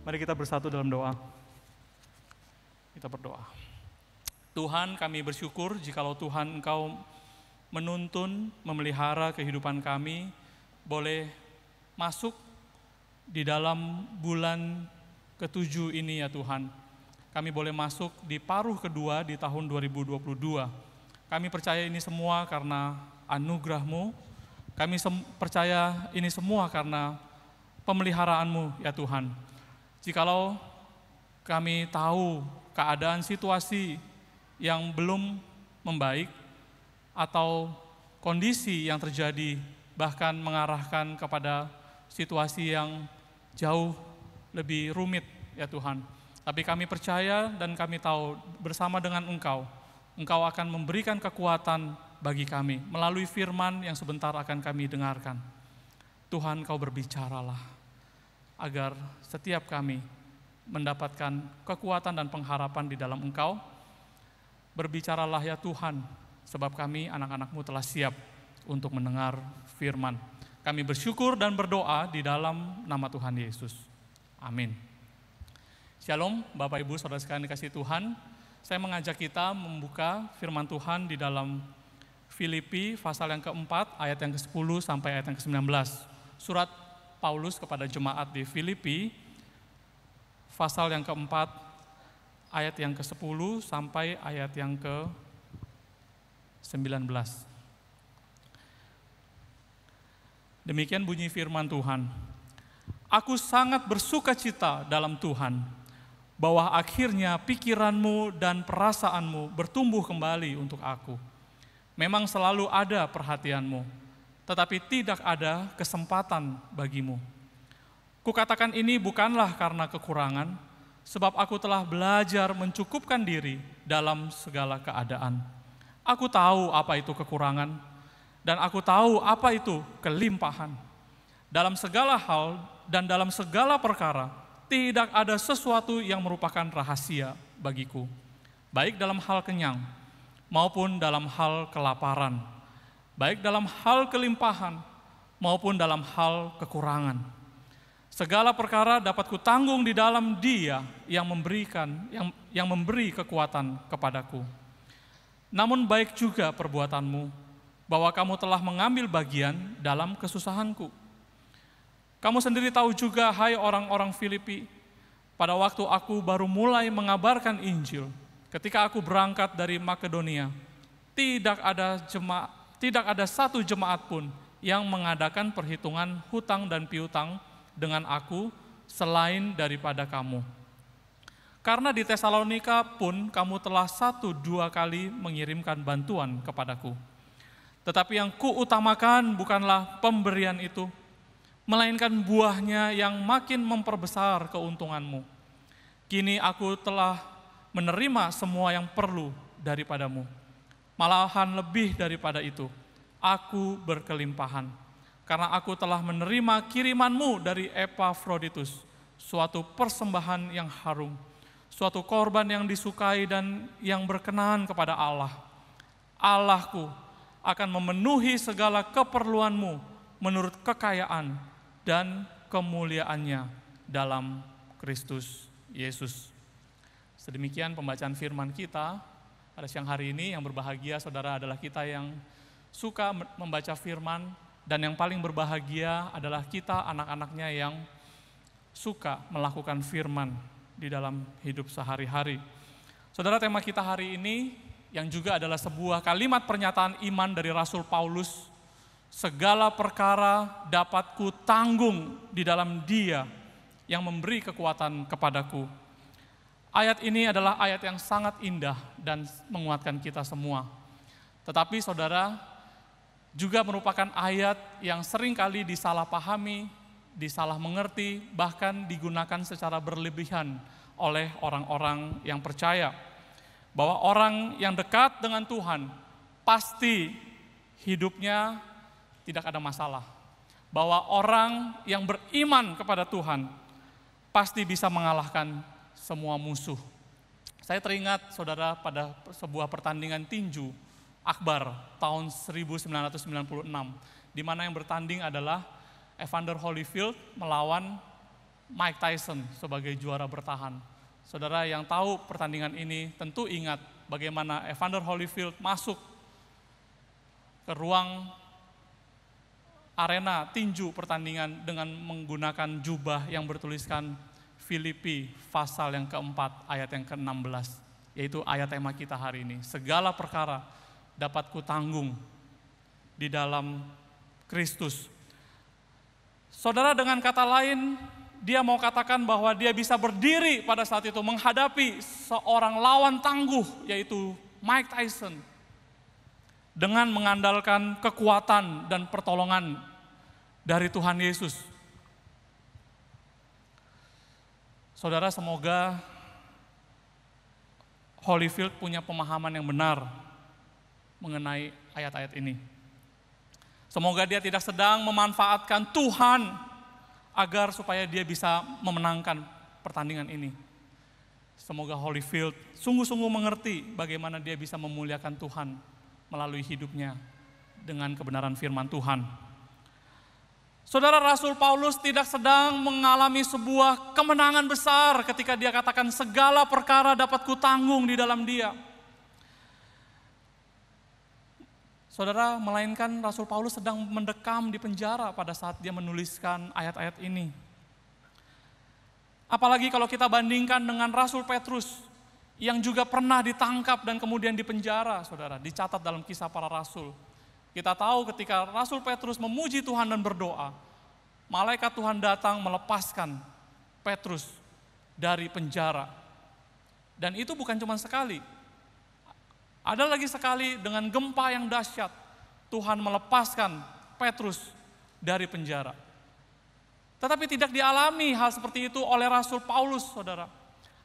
Mari kita bersatu dalam doa. Kita berdoa. Tuhan, kami bersyukur jikalau Tuhan Engkau menuntun, memelihara kehidupan kami, boleh masuk di dalam bulan ke-7 ini ya Tuhan. Kami boleh masuk di paruh kedua di tahun 2022. Kami percaya ini semua karena anugerah-Mu. Kami percaya ini semua karena pemeliharaan-Mu ya Tuhan. Jikalau kami tahu keadaan situasi yang belum membaik atau kondisi yang terjadi bahkan mengarahkan kepada situasi yang jauh lebih rumit ya Tuhan. Tapi kami percaya dan kami tahu bersama dengan Engkau akan memberikan kekuatan bagi kami melalui firman yang sebentar akan kami dengarkan. Tuhan, Kau berbicaralah agar setiap kami mendapatkan kekuatan dan pengharapan di dalam Engkau. Berbicaralah ya Tuhan, sebab kami anak-anak-Mu telah siap untuk mendengar firman. Kami bersyukur dan berdoa di dalam nama Tuhan Yesus. Amin. Shalom Bapak Ibu Saudara sekalian dikasihi Tuhan. Saya mengajak kita membuka firman Tuhan di dalam Filipi pasal yang keempat ayat yang ke-10 sampai ayat yang ke-19. Surat Paulus kepada jemaat di Filipi pasal yang keempat ayat yang ke-10 sampai ayat yang ke-19. Demikian bunyi firman Tuhan. Aku sangat bersuka cita dalam Tuhan, bahwa akhirnya pikiranmu dan perasaanmu bertumbuh kembali untuk aku. Memang selalu ada perhatianmu, tetapi tidak ada kesempatan bagimu. Kukatakan ini bukanlah karena kekurangan, sebab aku telah belajar mencukupkan diri dalam segala keadaan. Aku tahu apa itu kekurangan, dan aku tahu apa itu kelimpahan. Dalam segala hal dan dalam segala perkara, tidak ada sesuatu yang merupakan rahasia bagiku, baik dalam hal kenyang maupun dalam hal kelaparan, baik dalam hal kelimpahan maupun dalam hal kekurangan. Segala perkara dapat kutanggung di dalam Dia yang memberi kekuatan kepadaku. Namun baik juga perbuatanmu, bahwa kamu telah mengambil bagian dalam kesusahanku. Kamu sendiri tahu juga, hai orang-orang Filipi, pada waktu aku baru mulai mengabarkan Injil, ketika aku berangkat dari Makedonia, tidak ada satu jemaat pun yang mengadakan perhitungan hutang dan piutang dengan aku selain daripada kamu. Karena di Tesalonika pun kamu telah 1-2 kali mengirimkan bantuan kepadaku. Tetapi yang kuutamakan bukanlah pemberian itu, melainkan buahnya yang makin memperbesar keuntunganmu. Kini aku telah menerima semua yang perlu daripadamu. Malahan lebih daripada itu, aku berkelimpahan. Karena aku telah menerima kirimanmu dari Epafroditus, suatu persembahan yang harum, suatu korban yang disukai dan yang berkenan kepada Allah. Allahku akan memenuhi segala keperluanmu menurut kekayaan dan kemuliaannya dalam Kristus Yesus. Sedemikian pembacaan firman kita pada siang hari ini. Yang berbahagia saudara adalah kita yang suka membaca firman, dan yang paling berbahagia adalah kita anak-anaknya yang suka melakukan firman di dalam hidup sehari-hari. Saudara, tema kita hari ini yang juga adalah sebuah kalimat pernyataan iman dari Rasul Paulus. Segala perkara dapat kutanggung di dalam Dia yang memberi kekuatan kepadaku. Ayat ini adalah ayat yang sangat indah dan menguatkan kita semua. Tetapi saudara, juga merupakan ayat yang seringkali disalahpahami, disalah mengerti, bahkan digunakan secara berlebihan oleh orang-orang yang percaya. Bahwa orang yang dekat dengan Tuhan pasti hidupnya tidak ada masalah. Bahwa orang yang beriman kepada Tuhan pasti bisa mengalahkan semua musuh. Saya teringat saudara pada sebuah pertandingan tinju Akbar tahun 1996, di mana yang bertanding adalah Evander Holyfield melawan Mike Tyson sebagai juara bertahan. Saudara yang tahu pertandingan ini tentu ingat bagaimana Evander Holyfield masuk ke ruang arena tinju pertandingan dengan menggunakan jubah yang bertuliskan Filipi pasal yang keempat ayat yang ke-16, yaitu ayat tema kita hari ini. Segala perkara dapat kutanggung di dalam Kristus. Saudara, dengan kata lain, dia mau katakan bahwa dia bisa berdiri pada saat itu menghadapi seorang lawan tangguh, yaitu Mike Tyson, dengan mengandalkan kekuatan dan pertolongan dari Tuhan Yesus. Saudara, semoga Holyfield punya pemahaman yang benar mengenai ayat-ayat ini. Semoga dia tidak sedang memanfaatkan Tuhan agar supaya dia bisa memenangkan pertandingan ini. Semoga Holyfield sungguh-sungguh mengerti bagaimana dia bisa memuliakan Tuhan melalui hidupnya dengan kebenaran firman Tuhan. Saudara, Rasul Paulus tidak sedang mengalami sebuah kemenangan besar ketika dia katakan segala perkara dapat kutanggung di dalam dia. Saudara, melainkan Rasul Paulus sedang mendekam di penjara pada saat dia menuliskan ayat-ayat ini. Apalagi kalau kita bandingkan dengan Rasul Petrus yang juga pernah ditangkap dan kemudian dipenjara, saudara, dicatat dalam Kisah Para Rasul. Kita tahu ketika Rasul Petrus memuji Tuhan dan berdoa, malaikat Tuhan datang melepaskan Petrus dari penjara. Dan itu bukan cuma sekali. Ada lagi sekali dengan gempa yang dahsyat, Tuhan melepaskan Petrus dari penjara. Tetapi tidak dialami hal seperti itu oleh Rasul Paulus, saudara.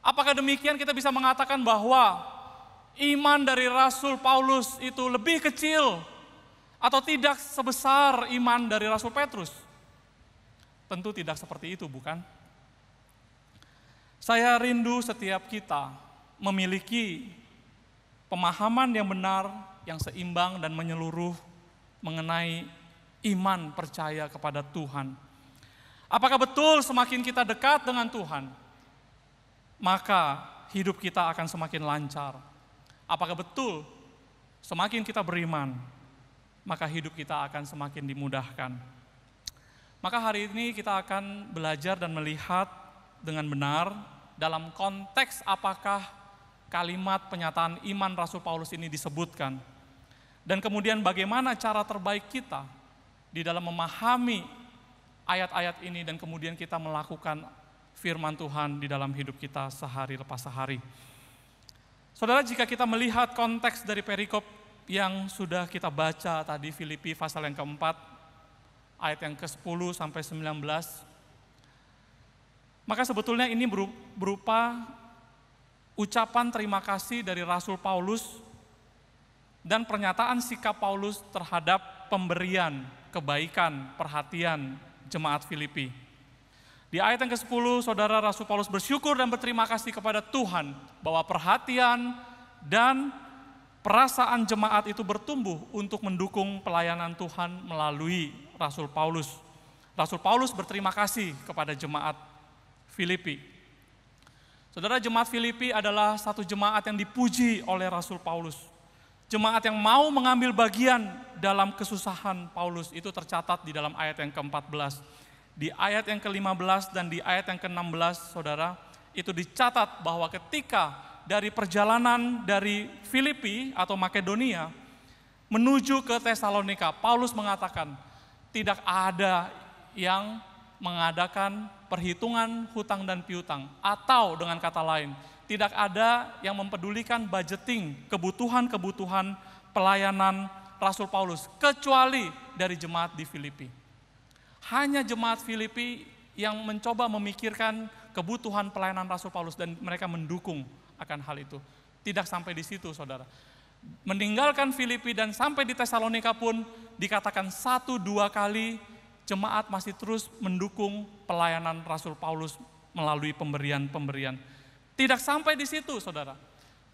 Apakah demikian kita bisa mengatakan bahwa iman dari Rasul Paulus itu lebih kecil atau tidak sebesar iman dari Rasul Petrus? Tentu tidak seperti itu, bukan? Saya rindu setiap kita memiliki pemahaman yang benar, yang seimbang dan menyeluruh mengenai iman percaya kepada Tuhan. Apakah betul semakin kita dekat dengan Tuhan, maka hidup kita akan semakin lancar? Apakah betul semakin kita beriman, maka hidup kita akan semakin dimudahkan? Maka hari ini kita akan belajar dan melihat dengan benar dalam konteks apakah kalimat penyataan iman Rasul Paulus ini disebutkan. Dan kemudian bagaimana cara terbaik kita di dalam memahami ayat-ayat ini dan kemudian kita melakukan firman Tuhan di dalam hidup kita sehari lepas sehari. Saudara, jika kita melihat konteks dari perikop yang sudah kita baca tadi, Filipi pasal yang keempat, ayat yang ke-10 sampai 19, maka sebetulnya ini berupa ucapan terima kasih dari Rasul Paulus dan pernyataan sikap Paulus terhadap pemberian, kebaikan, perhatian jemaat Filipi. Di ayat yang ke-10, saudara, Rasul Paulus bersyukur dan berterima kasih kepada Tuhan bahwa perhatian dan perasaan jemaat itu bertumbuh untuk mendukung pelayanan Tuhan melalui Rasul Paulus. Rasul Paulus berterima kasih kepada jemaat Filipi. Saudara, jemaat Filipi adalah satu jemaat yang dipuji oleh Rasul Paulus. Jemaat yang mau mengambil bagian dalam kesusahan Paulus, itu tercatat di dalam ayat yang ke-14. Di ayat yang ke-15 dan di ayat yang ke-16, saudara, itu dicatat bahwa ketika dari perjalanan dari Filipi atau Makedonia menuju ke Tesalonika, Paulus mengatakan tidak ada yang mengadakan perhitungan hutang dan piutang, atau dengan kata lain, tidak ada yang mempedulikan budgeting kebutuhan-kebutuhan pelayanan Rasul Paulus, kecuali dari jemaat di Filipi. Hanya jemaat Filipi yang mencoba memikirkan kebutuhan pelayanan Rasul Paulus dan mereka mendukung akan hal itu. Tidak sampai di situ, saudara. Meninggalkan Filipi dan sampai di Tesalonika pun dikatakan 1-2 kali jemaat masih terus mendukung pelayanan Rasul Paulus melalui pemberian-pemberian. Tidak sampai di situ, saudara.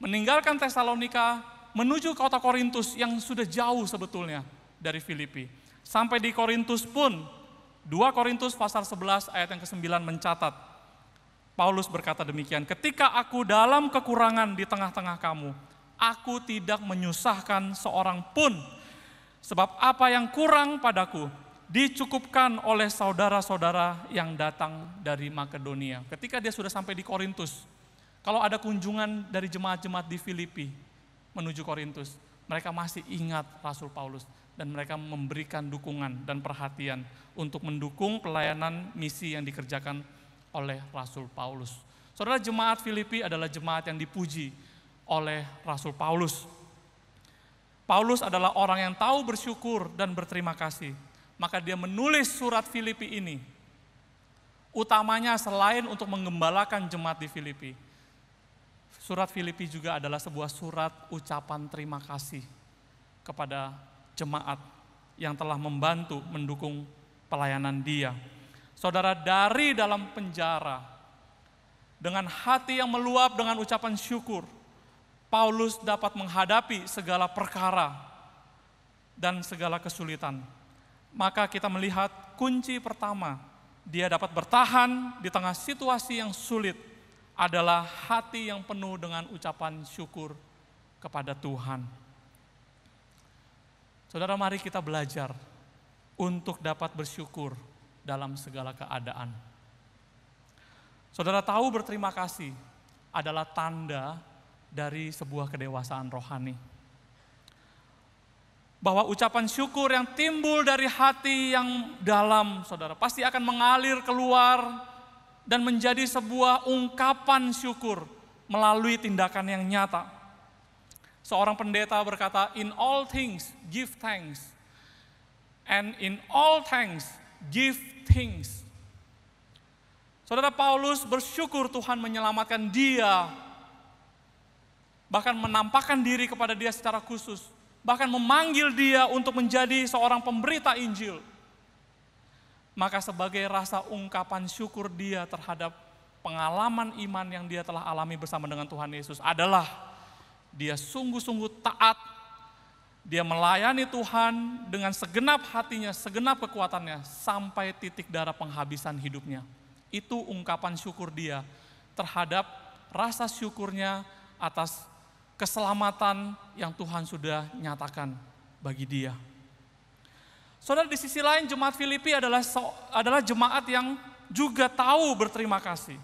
Meninggalkan Tesalonika menuju kota Korintus yang sudah jauh sebetulnya dari Filipi. Sampai di Korintus pun 2 Korintus pasal 11 ayat yang ke-9 mencatat, Paulus berkata demikian, ketika aku dalam kekurangan di tengah-tengah kamu, aku tidak menyusahkan seorang pun, sebab apa yang kurang padaku dicukupkan oleh saudara-saudara yang datang dari Makedonia. Ketika dia sudah sampai di Korintus, kalau ada kunjungan dari jemaat-jemaat di Filipi menuju Korintus, mereka masih ingat Rasul Paulus dan mereka memberikan dukungan dan perhatian untuk mendukung pelayanan misi yang dikerjakan oleh Rasul Paulus. Saudara, jemaat Filipi adalah jemaat yang dipuji oleh Rasul Paulus. Paulus adalah orang yang tahu bersyukur dan berterima kasih. Maka dia menulis surat Filipi ini. Utamanya selain untuk menggembalakan jemaat di Filipi, surat Filipi juga adalah sebuah surat ucapan terima kasih kepada jemaat yang telah membantu mendukung pelayanan dia. Saudara, dari dalam penjara, dengan hati yang meluap dengan ucapan syukur, Paulus dapat menghadapi segala perkara dan segala kesulitan. Maka kita melihat kunci pertama, dia dapat bertahan di tengah situasi yang sulit adalah hati yang penuh dengan ucapan syukur kepada Tuhan. Saudara, mari kita belajar untuk dapat bersyukur dalam segala keadaan. Saudara tahu berterima kasih adalah tanda dari sebuah kedewasaan rohani. Bahwa ucapan syukur yang timbul dari hati yang dalam, saudara, pasti akan mengalir keluar dan menjadi sebuah ungkapan syukur melalui tindakan yang nyata. Seorang pendeta berkata, in all things give thanks, and in all thanks give things. Saudara, Paulus bersyukur Tuhan menyelamatkan dia, bahkan menampakkan diri kepada dia secara khusus, bahkan memanggil dia untuk menjadi seorang pemberita Injil. Maka sebagai rasa ungkapan syukur dia terhadap pengalaman iman yang dia telah alami bersama dengan Tuhan Yesus adalah dia sungguh-sungguh taat. Dia melayani Tuhan dengan segenap hatinya, segenap kekuatannya, sampai titik darah penghabisan hidupnya. Itu ungkapan syukur dia terhadap rasa syukurnya atas keselamatan yang Tuhan sudah nyatakan bagi dia. Saudara, di sisi lain jemaat Filipi adalah jemaat yang juga tahu berterima kasih.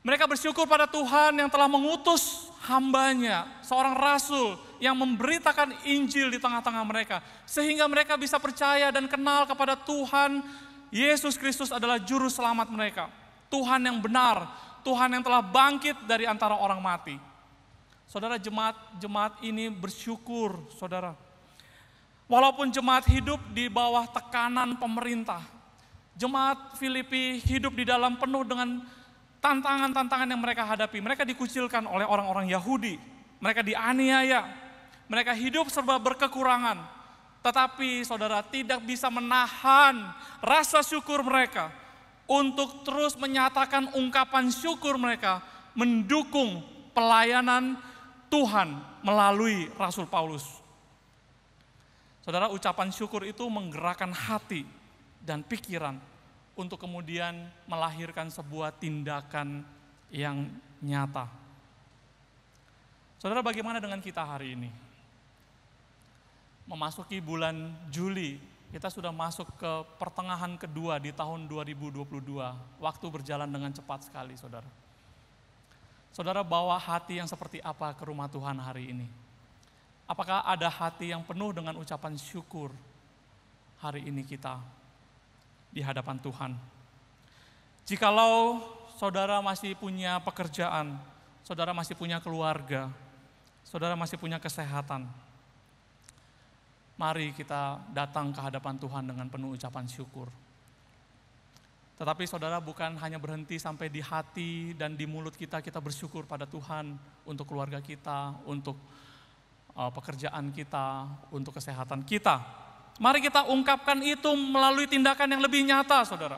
Mereka bersyukur pada Tuhan yang telah mengutus hambanya, seorang rasul yang memberitakan Injil di tengah-tengah mereka, sehingga mereka bisa percaya dan kenal kepada Tuhan Yesus Kristus adalah juru selamat mereka. Tuhan yang benar, Tuhan yang telah bangkit dari antara orang mati. Saudara, jemaat ini bersyukur, saudara. Walaupun jemaat hidup di bawah tekanan pemerintah, jemaat Filipi hidup di dalam penuh dengan tantangan-tantangan yang mereka hadapi. Mereka dikucilkan oleh orang-orang Yahudi, mereka dianiaya, mereka hidup serba berkekurangan. Tetapi saudara, tidak bisa menahan rasa syukur mereka untuk terus menyatakan ungkapan syukur mereka mendukung pelayanan Tuhan melalui Rasul Paulus. Saudara, ucapan syukur itu menggerakkan hati dan pikiran untuk kemudian melahirkan sebuah tindakan yang nyata. Saudara, bagaimana dengan kita hari ini? Memasuki bulan Juli, kita sudah masuk ke pertengahan kedua di tahun 2022. Waktu berjalan dengan cepat sekali, saudara. Saudara, bawa hati yang seperti apa ke rumah Tuhan hari ini? Apakah ada hati yang penuh dengan ucapan syukur hari ini kita di hadapan Tuhan? Jikalau saudara masih punya pekerjaan, saudara masih punya keluarga, saudara masih punya kesehatan, mari kita datang ke hadapan Tuhan dengan penuh ucapan syukur. Tetapi saudara, bukan hanya berhenti sampai di hati dan di mulut kita bersyukur pada Tuhan untuk keluarga kita, untuk pekerjaan kita, untuk kesehatan kita. Mari kita ungkapkan itu melalui tindakan yang lebih nyata, saudara.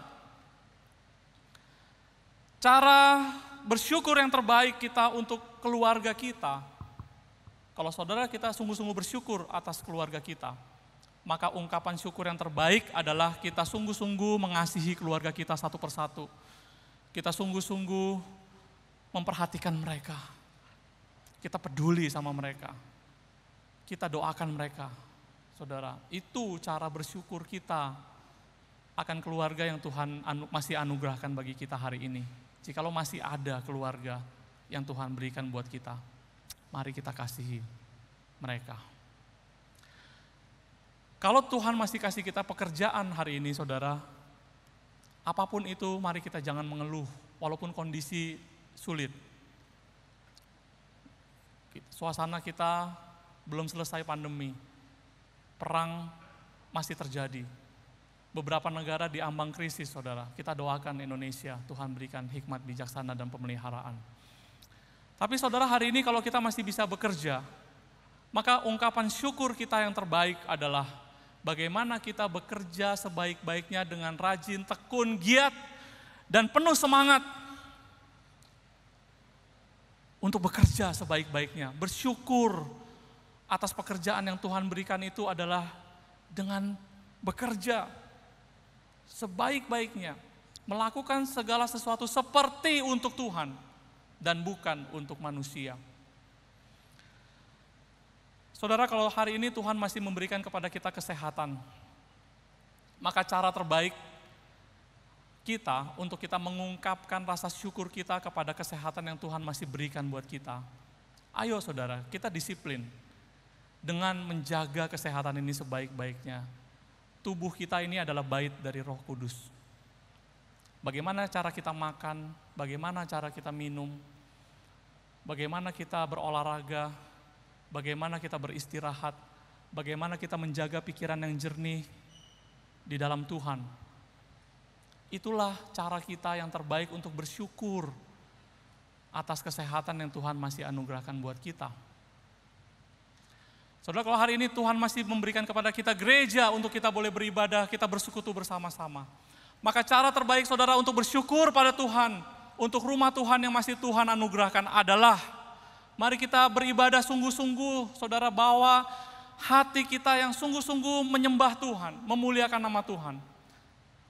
Cara bersyukur yang terbaik kita untuk keluarga kita, kalau saudara kita sungguh-sungguh bersyukur atas keluarga kita, maka ungkapan syukur yang terbaik adalah kita sungguh-sungguh mengasihi keluarga kita satu persatu. Kita sungguh-sungguh memperhatikan mereka. Kita peduli sama mereka. Kita doakan mereka, saudara. Itu cara bersyukur kita akan keluarga yang Tuhan masih anugerahkan bagi kita hari ini. Jikalau masih ada keluarga yang Tuhan berikan buat kita, mari kita kasihi mereka. Kalau Tuhan masih kasih kita pekerjaan hari ini, saudara, apapun itu mari kita jangan mengeluh, walaupun kondisi sulit. Suasana kita belum selesai pandemi, perang masih terjadi. Beberapa negara diambang krisis, saudara. Kita doakan Indonesia, Tuhan berikan hikmat, bijaksana, dan pemeliharaan. Tapi saudara, hari ini kalau kita masih bisa bekerja, maka ungkapan syukur kita yang terbaik adalah bagaimana kita bekerja sebaik-baiknya dengan rajin, tekun, giat, dan penuh semangat untuk bekerja sebaik-baiknya. Bersyukur atas pekerjaan yang Tuhan berikan itu adalah dengan bekerja sebaik-baiknya, melakukan segala sesuatu seperti untuk Tuhan dan bukan untuk manusia. Saudara, kalau hari ini Tuhan masih memberikan kepada kita kesehatan, maka cara terbaik kita untuk kita mengungkapkan rasa syukur kita kepada kesehatan yang Tuhan masih berikan buat kita. Ayo saudara, kita disiplin dengan menjaga kesehatan ini sebaik-baiknya. Tubuh kita ini adalah bait dari Roh Kudus. Bagaimana cara kita makan, bagaimana cara kita minum, bagaimana kita berolahraga, bagaimana kita beristirahat, bagaimana kita menjaga pikiran yang jernih di dalam Tuhan. Itulah cara kita yang terbaik untuk bersyukur atas kesehatan yang Tuhan masih anugerahkan buat kita. Saudara, kalau hari ini Tuhan masih memberikan kepada kita gereja untuk kita boleh beribadah, kita bersekutu bersama-sama. Maka cara terbaik saudara untuk bersyukur pada Tuhan, untuk rumah Tuhan yang masih Tuhan anugerahkan adalah mari kita beribadah sungguh-sungguh, saudara, bawa hati kita yang sungguh-sungguh menyembah Tuhan, memuliakan nama Tuhan.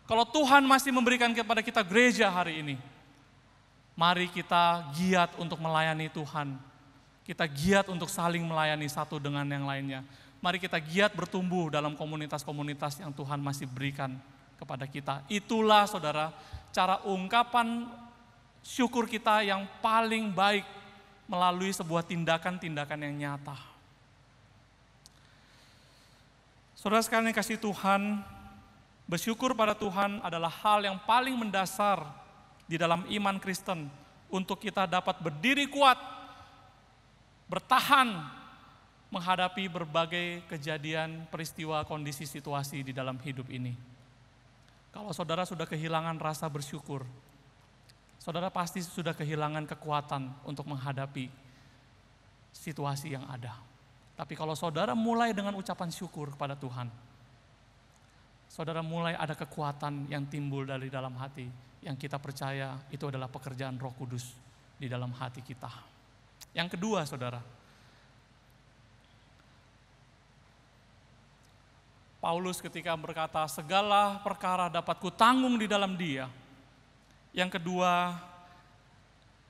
Kalau Tuhan masih memberikan kepada kita gereja hari ini, mari kita giat untuk melayani Tuhan. Kita giat untuk saling melayani satu dengan yang lainnya. Mari kita giat bertumbuh dalam komunitas-komunitas yang Tuhan masih berikan kepada kita. Itulah saudara, cara ungkapan syukur kita yang paling baik melalui sebuah tindakan-tindakan yang nyata. Saudara sekalian yang kasih Tuhan, bersyukur pada Tuhan adalah hal yang paling mendasar di dalam iman Kristen untuk kita dapat berdiri kuat, bertahan menghadapi berbagai kejadian, peristiwa, kondisi, situasi di dalam hidup ini. Kalau saudara sudah kehilangan rasa bersyukur, saudara pasti sudah kehilangan kekuatan untuk menghadapi situasi yang ada. Tapi kalau saudara mulai dengan ucapan syukur kepada Tuhan, saudara mulai ada kekuatan yang timbul dari dalam hati, yang kita percaya itu adalah pekerjaan Roh Kudus di dalam hati kita. Yang kedua, saudara, Paulus ketika berkata, segala perkara dapat kutanggung di dalam Dia. Yang kedua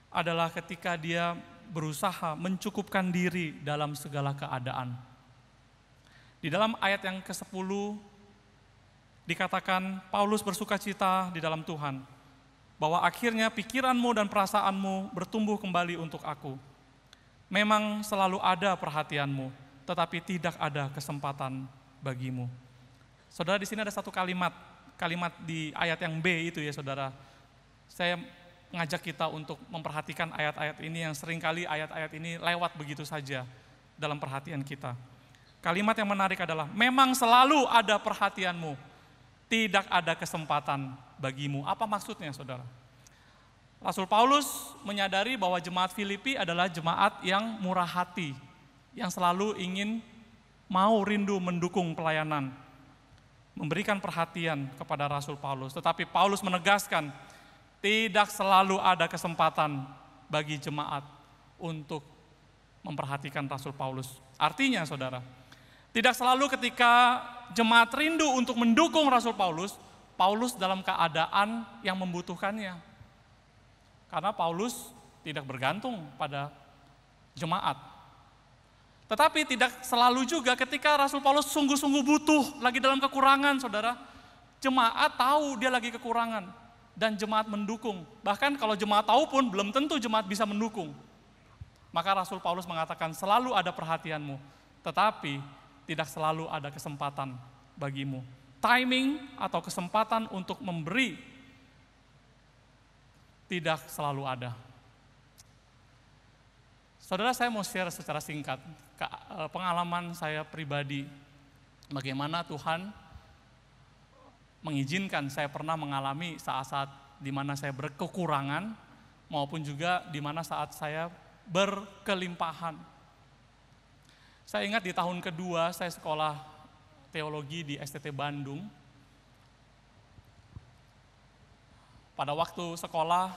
adalah ketika dia berusaha mencukupkan diri dalam segala keadaan. Di dalam ayat yang ke-10 dikatakan, Paulus bersukacita di dalam Tuhan, bahwa akhirnya pikiranmu dan perasaanmu bertumbuh kembali untuk aku. Memang selalu ada perhatianmu, tetapi tidak ada kesempatan bagimu. Saudara, di sini ada satu kalimat di ayat yang B itu ya saudara. Saya ngajak kita untuk memperhatikan ayat-ayat ini yang seringkali ayat-ayat ini lewat begitu saja dalam perhatian kita. Kalimat yang menarik adalah, memang selalu ada perhatianmu, tidak ada kesempatan bagimu. Apa maksudnya saudara? Rasul Paulus menyadari bahwa jemaat Filipi adalah jemaat yang murah hati, yang selalu ingin rindu mendukung pelayanan, memberikan perhatian kepada Rasul Paulus. Tetapi Paulus menegaskan, tidak selalu ada kesempatan bagi jemaat untuk memperhatikan Rasul Paulus. Artinya saudara, Tidak selalu ketika jemaat rindu untuk mendukung Rasul Paulus, Paulus dalam keadaan yang membutuhkannya. Karena Paulus tidak bergantung pada jemaat. Tetapi tidak selalu juga ketika Rasul Paulus sungguh-sungguh butuh, lagi dalam kekurangan, saudara. Jemaat tahu dia lagi kekurangan, dan jemaat mendukung. Bahkan kalau jemaat tahu pun, belum tentu jemaat bisa mendukung. Maka Rasul Paulus mengatakan, selalu ada perhatianmu, tetapi tidak selalu ada kesempatan bagimu. Timing atau kesempatan untuk memberi tidak selalu ada. Saudara, saya mau share secara singkat pengalaman saya pribadi, bagaimana Tuhan mengizinkan saya pernah mengalami saat-saat di mana saya berkekurangan, maupun juga di mana saat saya berkelimpahan. Saya ingat di tahun kedua saya sekolah teologi di STT Bandung. Pada waktu sekolah,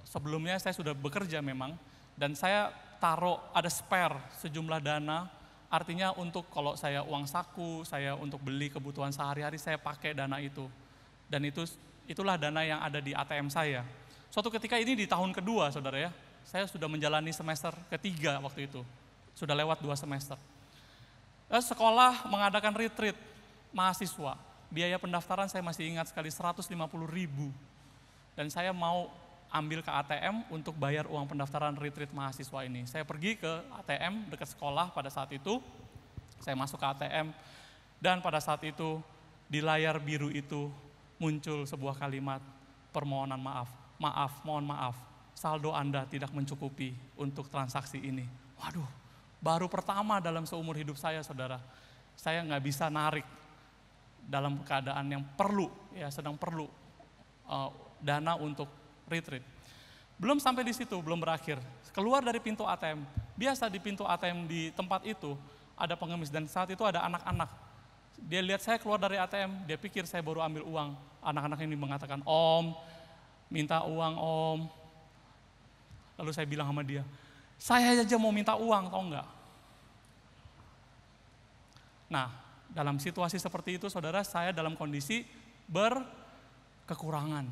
sebelumnya saya sudah bekerja memang, dan saya taruh ada spare sejumlah dana, artinya untuk kalau saya uang saku, saya untuk beli kebutuhan sehari-hari, saya pakai dana itu. Dan itulah dana yang ada di ATM saya. Suatu ketika ini di tahun kedua, saudara ya, saya sudah menjalani semester ketiga waktu itu. Sudah lewat 2 semester. Sekolah mengadakan retreat mahasiswa. Biaya pendaftaran saya masih ingat sekali 150.000. Dan saya mau ambil ke ATM untuk bayar uang pendaftaran retreat mahasiswa ini. Saya pergi ke ATM dekat sekolah pada saat itu. Saya masuk ke ATM dan pada saat itu di layar biru itu muncul sebuah kalimat permohonan maaf. Maaf, mohon maaf. Saldo Anda tidak mencukupi untuk transaksi ini. Waduh. Baru pertama dalam seumur hidup saya, saudara, saya nggak bisa narik dalam keadaan yang perlu, ya sedang perlu dana untuk retreat. Belum sampai di situ, belum berakhir. Keluar dari pintu ATM, biasa di pintu ATM di tempat itu ada pengemis, dan saat itu ada anak-anak. Dia lihat saya keluar dari ATM, dia pikir saya baru ambil uang. Anak-anak ini mengatakan, "Om, minta uang om." Lalu saya bilang sama dia, "Saya aja mau minta uang, tahu nggak?" Nah, dalam situasi seperti itu, saudara, saya dalam kondisi berkekurangan.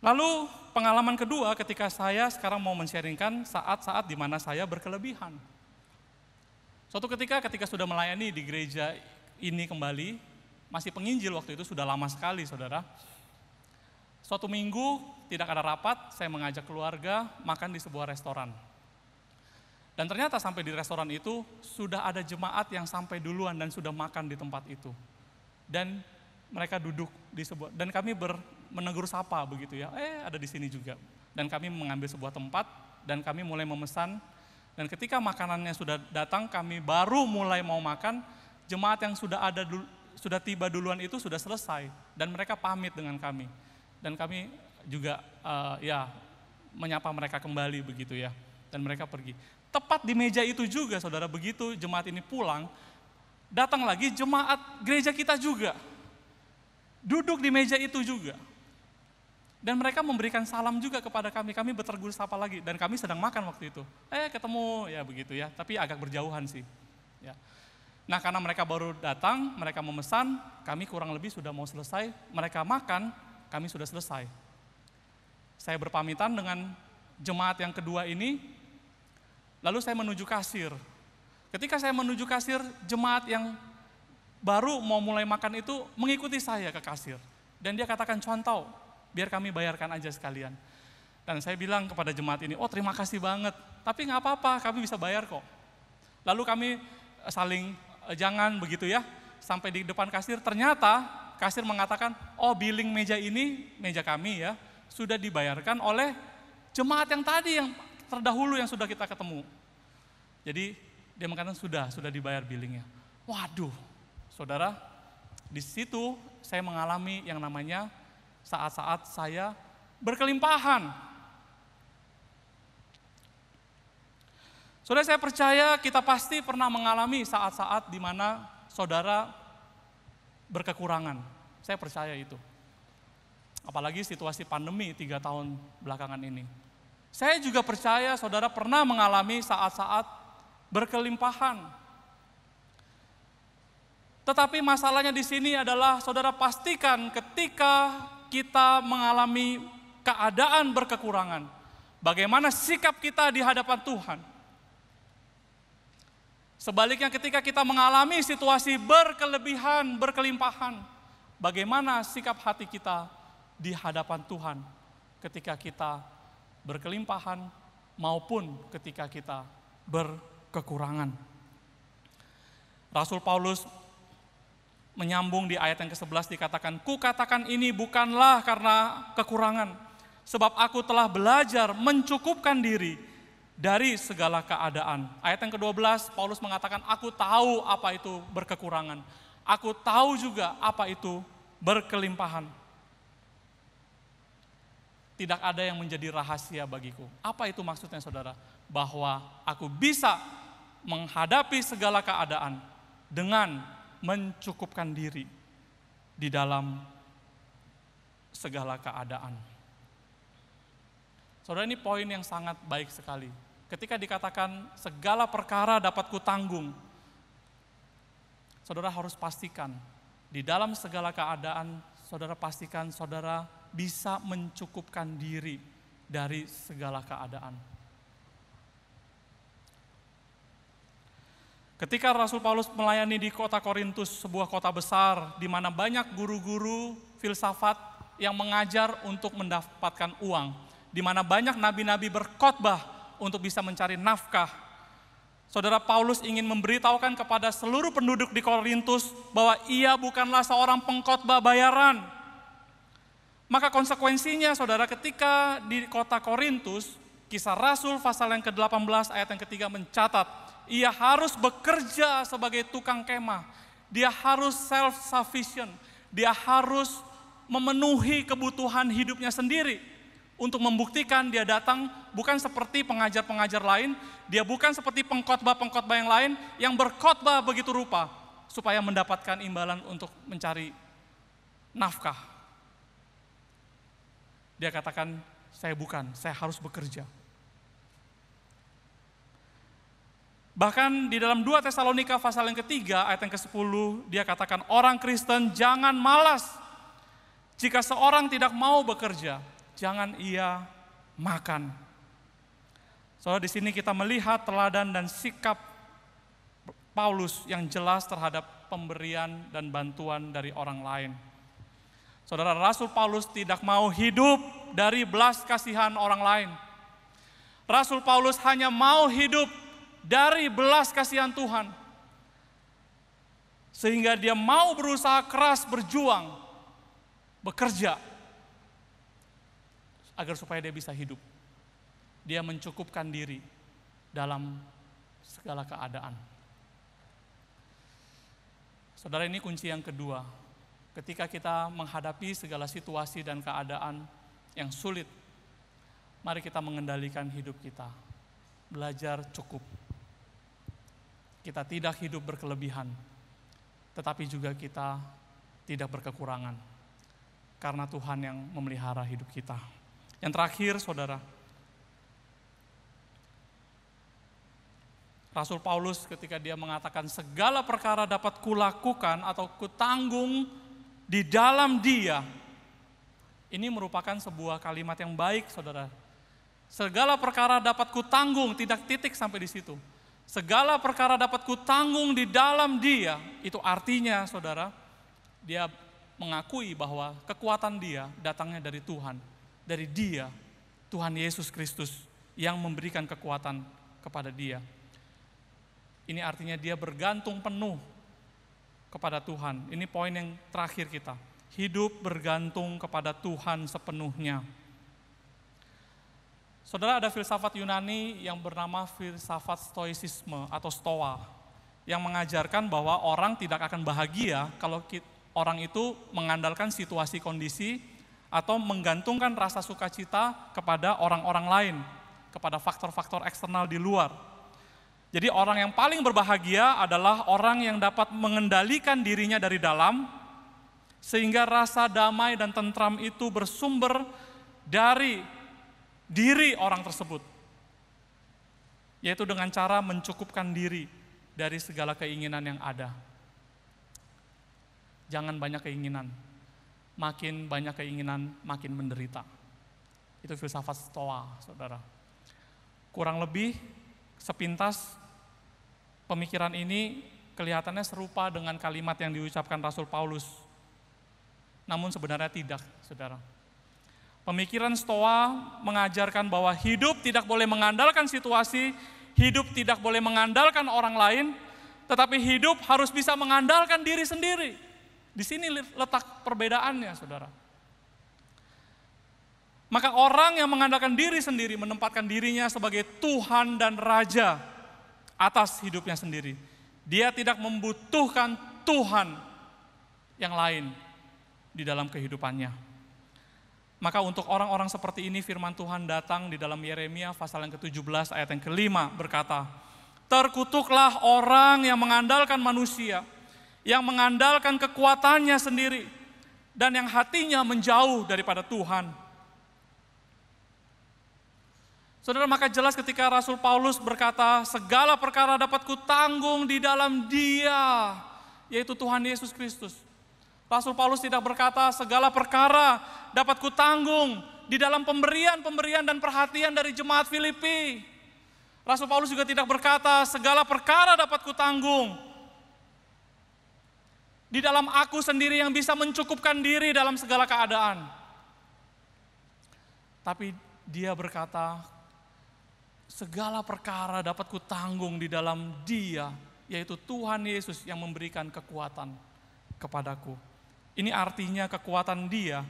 Lalu pengalaman kedua ketika saya sekarang mau men-sharingkan saat-saat di mana saya berkelebihan. Suatu ketika sudah melayani di gereja ini kembali, masih penginjil waktu itu, sudah lama sekali, saudara. Suatu minggu tidak ada rapat, saya mengajak keluarga makan di sebuah restoran. Dan ternyata sampai di restoran itu sudah ada jemaat yang sampai duluan dan sudah makan di tempat itu. Dan mereka duduk di sebuah, dan kami menegur sapa begitu ya, ada di sini juga. Dan kami mengambil sebuah tempat dan kami mulai memesan. Dan ketika makanannya sudah datang, kami baru mulai mau makan, jemaat yang sudah tiba duluan itu sudah selesai dan mereka pamit dengan kami. Dan kami juga menyapa mereka kembali begitu ya, dan mereka pergi. Tepat di meja itu juga, saudara, begitu jemaat ini pulang, datang lagi jemaat gereja kita juga, duduk di meja itu juga. Dan mereka memberikan salam juga kepada kami, kami bertegur sapa lagi, dan kami sedang makan waktu itu. Ketemu, ya begitu ya, tapi agak berjauhan sih. Ya. Nah, karena mereka baru datang, mereka memesan, kami kurang lebih sudah mau selesai, mereka makan, kami sudah selesai. Saya berpamitan dengan jemaat yang kedua ini, lalu saya menuju kasir. Ketika saya menuju kasir, jemaat yang baru mau mulai makan itu mengikuti saya ke kasir. Dan dia katakan, "Contoh, biar kami bayarkan aja sekalian." Dan saya bilang kepada jemaat ini, "Oh, terima kasih banget, tapi nggak apa-apa, kami bisa bayar kok." Lalu kami saling jangan begitu ya, sampai di depan kasir, ternyata kasir mengatakan, "Oh, billing meja ini, meja kami ya, sudah dibayarkan oleh jemaat yang tadi, yang terdahulu yang sudah kita ketemu." Jadi dia mengatakan sudah dibayar billingnya. Waduh, saudara, di situ saya mengalami yang namanya saat-saat saya berkelimpahan. Saudara, saya percaya kita pasti pernah mengalami saat-saat di mana saudara berkekurangan. Saya percaya itu. Apalagi situasi pandemi 3 tahun belakangan ini. Saya juga percaya saudara pernah mengalami saat-saat berkelimpahan. Tetapi masalahnya di sini adalah saudara pastikan ketika kita mengalami keadaan berkekurangan, bagaimana sikap kita di hadapan Tuhan. Sebaliknya ketika kita mengalami situasi berkelebihan, berkelimpahan, bagaimana sikap hati kita di hadapan Tuhan ketika kita berkelimpahan maupun ketika kita berkekurangan. Rasul Paulus menyambung di ayat yang ke-11 dikatakan, "Kukatakan ini bukanlah karena kekurangan, sebab aku telah belajar mencukupkan diri dari segala keadaan." Ayat yang ke-12 Paulus mengatakan, "Aku tahu apa itu berkekurangan. Aku tahu juga apa itu berkelimpahan." Tidak ada yang menjadi rahasia bagiku. Apa itu maksudnya saudara? Bahwa aku bisa menghadapi segala keadaan dengan mencukupkan diri di dalam segala keadaan. Saudara, ini poin yang sangat baik sekali. Ketika dikatakan segala perkara dapat kutanggung, saudara harus pastikan di dalam segala keadaan, saudara pastikan saudara bisa mencukupkan diri dari segala keadaan. Ketika Rasul Paulus melayani di kota Korintus, sebuah kota besar di mana banyak guru-guru filsafat yang mengajar untuk mendapatkan uang, di mana banyak nabi-nabi berkhotbah untuk bisa mencari nafkah. Saudara, Paulus ingin memberitahukan kepada seluruh penduduk di Korintus bahwa ia bukanlah seorang pengkhotbah bayaran. Maka konsekuensinya saudara, ketika di kota Korintus, Kisah Rasul pasal yang ke-18 ayat yang ketiga mencatat, ia harus bekerja sebagai tukang kemah, dia harus self-sufficient, dia harus memenuhi kebutuhan hidupnya sendiri. Untuk membuktikan dia datang bukan seperti pengajar-pengajar lain, dia bukan seperti pengkhotbah-pengkhotbah yang lain yang berkhotbah begitu rupa supaya mendapatkan imbalan untuk mencari nafkah. Dia katakan, saya bukan, saya harus bekerja. Bahkan di dalam 2 Tesalonika pasal yang ketiga ayat yang ke-10 dia katakan, orang Kristen jangan malas. Jika seorang tidak mau bekerja, jangan ia makan. Soalnya di sini kita melihat teladan dan sikap Paulus yang jelas terhadap pemberian dan bantuan dari orang lain. Saudara, Rasul Paulus tidak mau hidup dari belas kasihan orang lain. Rasul Paulus hanya mau hidup dari belas kasihan Tuhan. Sehingga dia mau berusaha keras berjuang, bekerja, agar supaya dia bisa hidup. Dia mencukupkan diri dalam segala keadaan. Saudara, ini kunci yang kedua. Ketika kita menghadapi segala situasi dan keadaan yang sulit, mari kita mengendalikan hidup kita. Belajar cukup. Kita tidak hidup berkelebihan, tetapi juga kita tidak berkekurangan. Karena Tuhan yang memelihara hidup kita. Yang terakhir, saudara, Rasul Paulus ketika dia mengatakan segala perkara dapat kulakukan atau kutanggung di dalam Dia. Ini merupakan sebuah kalimat yang baik, saudara. Segala perkara dapat kutanggung, tidak titik sampai di situ. Segala perkara dapat kutanggung di dalam Dia. Itu artinya, saudara, dia mengakui bahwa kekuatan dia datangnya dari Tuhan. Dari Dia, Tuhan Yesus Kristus yang memberikan kekuatan kepada dia. Ini artinya dia bergantung penuh kepada Tuhan. Ini poin yang terakhir kita. Hidup bergantung kepada Tuhan sepenuhnya. Saudara, ada filsafat Yunani yang bernama filsafat stoicisme atau stoa, yang mengajarkan bahwa orang tidak akan bahagia kalau orang itu mengandalkan situasi kondisi atau menggantungkan rasa sukacita kepada orang-orang lain, kepada faktor-faktor eksternal di luar. Jadi orang yang paling berbahagia adalah orang yang dapat mengendalikan dirinya dari dalam, sehingga rasa damai dan tentram itu bersumber dari diri orang tersebut. yaitu dengan cara mencukupkan diri dari segala keinginan yang ada. Jangan banyak keinginan. Makin banyak keinginan, makin menderita. Itu filsafat Stoa, saudara. Kurang lebih sepintas pemikiran ini kelihatannya serupa dengan kalimat yang diucapkan Rasul Paulus. Namun sebenarnya tidak, saudara. Pemikiran Stoa mengajarkan bahwa hidup tidak boleh mengandalkan situasi, hidup tidak boleh mengandalkan orang lain, tetapi hidup harus bisa mengandalkan diri sendiri. Di sini letak perbedaannya, saudara. Maka orang yang mengandalkan diri sendiri menempatkan dirinya sebagai Tuhan dan Raja atas hidupnya sendiri. Dia tidak membutuhkan Tuhan yang lain di dalam kehidupannya. Maka untuk orang-orang seperti ini firman Tuhan datang di dalam Yeremia pasal yang ke-17 ayat yang ke-5 berkata, "Terkutuklah orang yang mengandalkan manusia, yang mengandalkan kekuatannya sendiri, dan yang hatinya menjauh daripada Tuhan." Saudara, maka jelas ketika Rasul Paulus berkata, segala perkara dapat kutanggung di dalam Dia, yaitu Tuhan Yesus Kristus. Rasul Paulus tidak berkata, segala perkara dapat kutanggung di dalam pemberian dan perhatian dari jemaat Filipi. Rasul Paulus juga tidak berkata, segala perkara dapat kutanggung di dalam aku sendiri yang bisa mencukupkan diri dalam segala keadaan. Tapi dia berkata, segala perkara dapat kutanggung di dalam Dia, yaitu Tuhan Yesus yang memberikan kekuatan kepadaku. Ini artinya kekuatan Dia,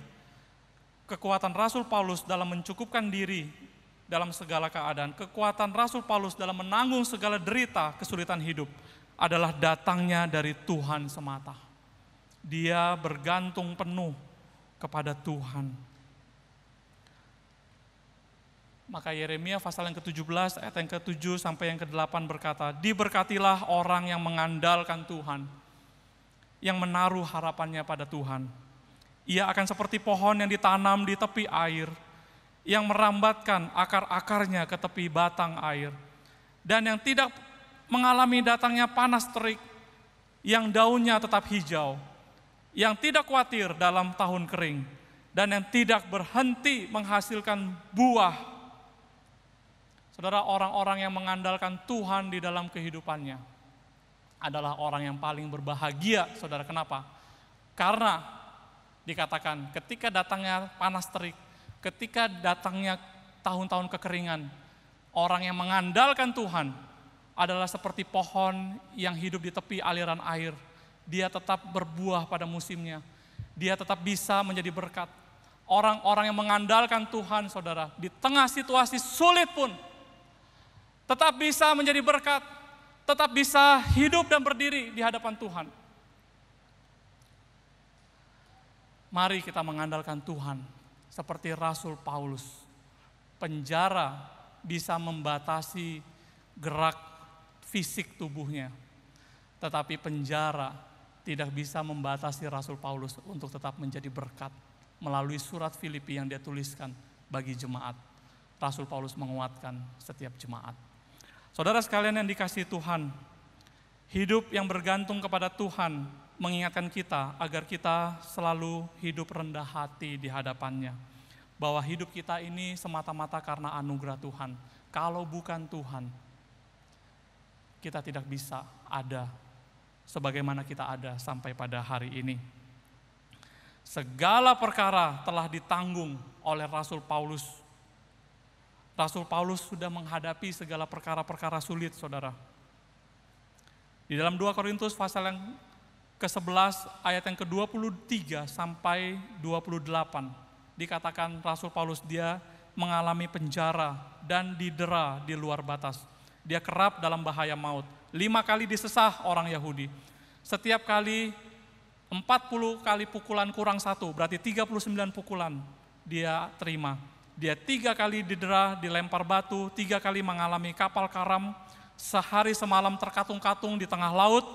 kekuatan Rasul Paulus dalam mencukupkan diri dalam segala keadaan, kekuatan Rasul Paulus dalam menanggung segala derita, kesulitan hidup, adalah datangnya dari Tuhan semata. Dia bergantung penuh kepada Tuhan. Maka Yeremia pasal yang ke-17 ayat yang ke-7 sampai yang ke-8 berkata, diberkatilah orang yang mengandalkan Tuhan, yang menaruh harapannya pada Tuhan. Ia akan seperti pohon yang ditanam di tepi air, yang merambatkan akar-akarnya ke tepi batang air, dan yang tidak mengalami datangnya panas terik, yang daunnya tetap hijau, yang tidak khawatir dalam tahun kering, dan yang tidak berhenti menghasilkan buah. Saudara, orang-orang yang mengandalkan Tuhan di dalam kehidupannya adalah orang yang paling berbahagia, saudara. Kenapa? Karena dikatakan ketika datangnya panas terik, ketika datangnya tahun-tahun kekeringan, orang yang mengandalkan Tuhan adalah seperti pohon yang hidup di tepi aliran air. Dia tetap berbuah pada musimnya. Dia tetap bisa menjadi berkat. Orang-orang yang mengandalkan Tuhan, saudara, di tengah situasi sulit pun tetap bisa menjadi berkat, tetap bisa hidup dan berdiri di hadapan Tuhan. Mari kita mengandalkan Tuhan seperti Rasul Paulus. Penjara bisa membatasi gerak fisik tubuhnya, tetapi penjara tidak bisa membatasi Rasul Paulus untuk tetap menjadi berkat melalui surat Filipi yang dia tuliskan bagi jemaat. Rasul Paulus menguatkan setiap jemaat. Saudara sekalian yang dikasihi Tuhan, hidup yang bergantung kepada Tuhan mengingatkan kita agar kita selalu hidup rendah hati di hadapannya. Bahwa hidup kita ini semata-mata karena anugerah Tuhan. Kalau bukan Tuhan, kita tidak bisa ada sebagaimana kita ada sampai pada hari ini. Segala perkara telah ditanggung oleh Rasul Paulus. Rasul Paulus sudah menghadapi segala perkara-perkara sulit, saudara. Di dalam 2 Korintus pasal yang ke-11 ayat yang ke-23 sampai 28 dikatakan Rasul Paulus dia mengalami penjara dan didera di luar batas. Dia kerap dalam bahaya maut. 5 kali disesah orang Yahudi. Setiap kali 40 kali pukulan kurang 1, berarti 39 pukulan dia terima. Dia 3 kali didera, dilempar batu, 3 kali mengalami kapal karam, sehari semalam terkatung-katung di tengah laut,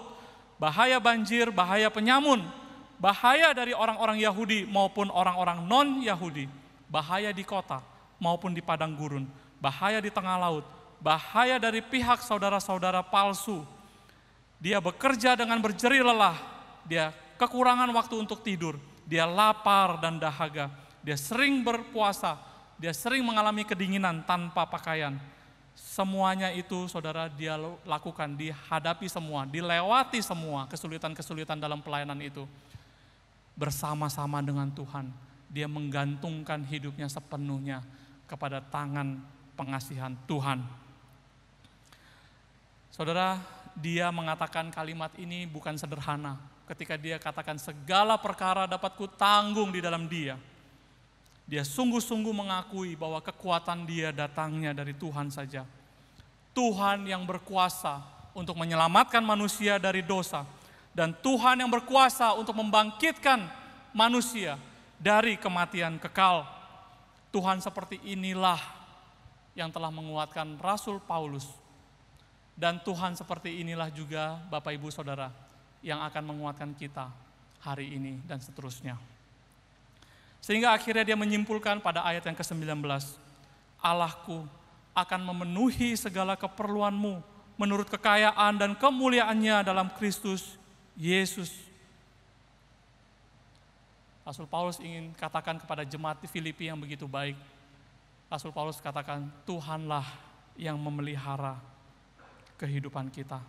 bahaya banjir, bahaya penyamun, bahaya dari orang-orang Yahudi maupun orang-orang non-Yahudi, bahaya di kota maupun di padang gurun, bahaya di tengah laut, bahaya dari pihak saudara-saudara palsu. Dia bekerja dengan berjerih lelah, dia kekurangan waktu untuk tidur, dia lapar dan dahaga, dia sering berpuasa, dia sering mengalami kedinginan tanpa pakaian. Semuanya itu saudara dia lakukan, dihadapi semua, dilewati semua kesulitan-kesulitan dalam pelayanan itu. Bersama-sama dengan Tuhan, dia menggantungkan hidupnya sepenuhnya kepada tangan pengasihan Tuhan. Saudara, dia mengatakan kalimat ini bukan sederhana. Ketika dia katakan segala perkara dapat kutanggung di dalam dia. Dia sungguh-sungguh mengakui bahwa kekuatan dia datangnya dari Tuhan saja. Tuhan yang berkuasa untuk menyelamatkan manusia dari dosa. Dan Tuhan yang berkuasa untuk membangkitkan manusia dari kematian kekal. Tuhan seperti inilah yang telah menguatkan Rasul Paulus. Dan Tuhan seperti inilah juga Bapak Ibu Saudara yang akan menguatkan kita hari ini dan seterusnya. Sehingga akhirnya dia menyimpulkan pada ayat yang ke-19, Allahku akan memenuhi segala keperluanmu menurut kekayaan dan kemuliaannya dalam Kristus Yesus. Rasul Paulus ingin katakan kepada jemaat di Filipi yang begitu baik. Rasul Paulus katakan, Tuhanlah yang memelihara kehidupan kita.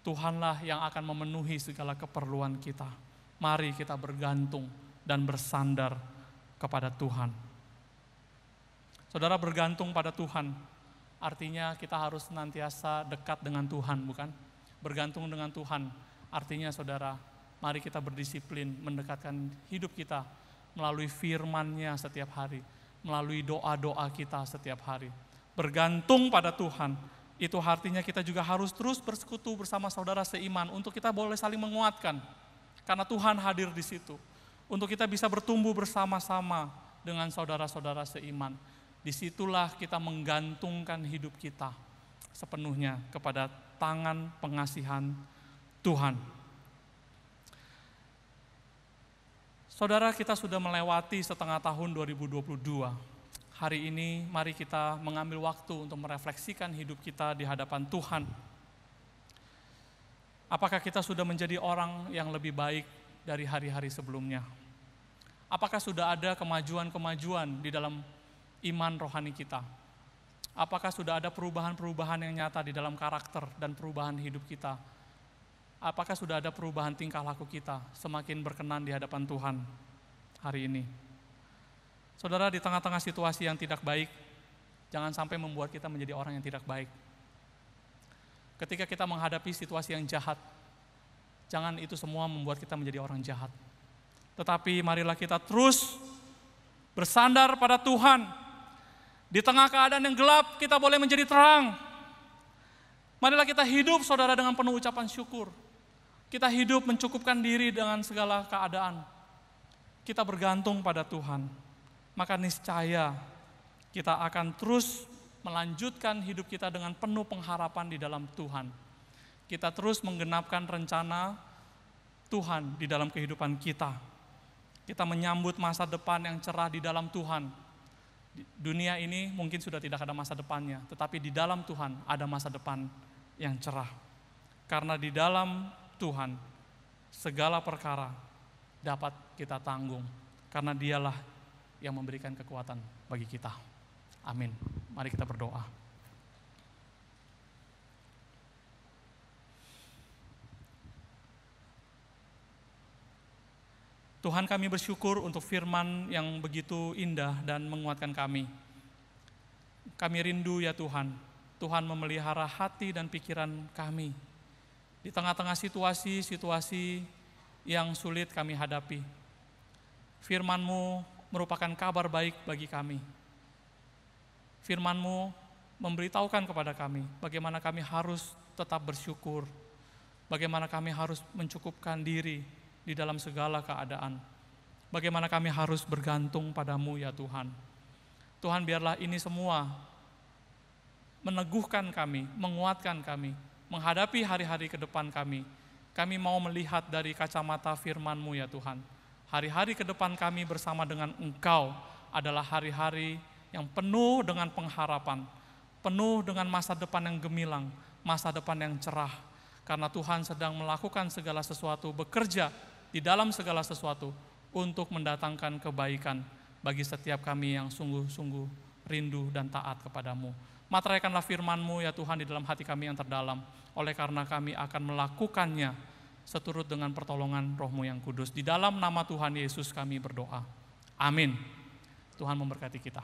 Tuhanlah yang akan memenuhi segala keperluan kita. Mari kita bergantung dan bersandar kepada Tuhan. Saudara, bergantung pada Tuhan, artinya kita harus senantiasa dekat dengan Tuhan, bukan? Bergantung dengan Tuhan, artinya saudara, mari kita berdisiplin mendekatkan hidup kita melalui firman-Nya setiap hari, melalui doa-doa kita setiap hari. Bergantung pada Tuhan, itu artinya kita juga harus terus bersekutu bersama saudara seiman untuk kita boleh saling menguatkan. Karena Tuhan hadir di situ. Untuk kita bisa bertumbuh bersama-sama dengan saudara-saudara seiman. Disitulah kita menggantungkan hidup kita sepenuhnya kepada tangan pengasihan Tuhan. Saudara, kita sudah melewati setengah tahun 2022. Hari ini mari kita mengambil waktu untuk merefleksikan hidup kita di hadapan Tuhan. Apakah kita sudah menjadi orang yang lebih baik dari hari-hari sebelumnya? Apakah sudah ada kemajuan-kemajuan di dalam iman rohani kita? Apakah sudah ada perubahan-perubahan yang nyata di dalam karakter dan perubahan hidup kita? Apakah sudah ada perubahan tingkah laku kita semakin berkenan di hadapan Tuhan hari ini? Saudara, di tengah-tengah situasi yang tidak baik, jangan sampai membuat kita menjadi orang yang tidak baik. Ketika kita menghadapi situasi yang jahat, jangan itu semua membuat kita menjadi orang jahat. Tetapi marilah kita terus bersandar pada Tuhan. Di tengah keadaan yang gelap, kita boleh menjadi terang. Marilah kita hidup, saudara, dengan penuh ucapan syukur. Kita hidup mencukupkan diri dengan segala keadaan. Kita bergantung pada Tuhan. Maka niscaya kita akan terus melanjutkan hidup kita dengan penuh pengharapan di dalam Tuhan. Kita terus menggenapkan rencana Tuhan di dalam kehidupan kita. Kita menyambut masa depan yang cerah di dalam Tuhan. Dunia ini mungkin sudah tidak ada masa depannya, tetapi di dalam Tuhan ada masa depan yang cerah. Karena di dalam Tuhan segala perkara dapat kita tanggung, karena Dialah yang memberikan kekuatan bagi kita. Amin. Mari kita berdoa. Tuhan, kami bersyukur untuk firman yang begitu indah dan menguatkan kami. Kami rindu ya Tuhan, Tuhan memelihara hati dan pikiran kami di tengah-tengah situasi-situasi yang sulit kami hadapi. Firman-Mu merupakan kabar baik bagi kami. Firman-Mu memberitahukan kepada kami bagaimana kami harus tetap bersyukur, bagaimana kami harus mencukupkan diri di dalam segala keadaan, bagaimana kami harus bergantung pada-Mu ya Tuhan. Tuhan, biarlah ini semua meneguhkan kami, menguatkan kami, menghadapi hari-hari ke depan kami. Kami mau melihat dari kacamata firman-Mu ya Tuhan. Hari-hari ke depan kami bersama dengan Engkau adalah hari-hari yang penuh dengan pengharapan, penuh dengan masa depan yang gemilang, masa depan yang cerah, karena Tuhan sedang melakukan segala sesuatu, bekerja di dalam segala sesuatu untuk mendatangkan kebaikan bagi setiap kami yang sungguh-sungguh rindu dan taat kepadamu. Materaikanlah firman-Mu ya Tuhan di dalam hati kami yang terdalam, oleh karena kami akan melakukannya seturut dengan pertolongan Roh-Mu yang kudus. Di dalam nama Tuhan Yesus kami berdoa. Amin. Tuhan memberkati kita.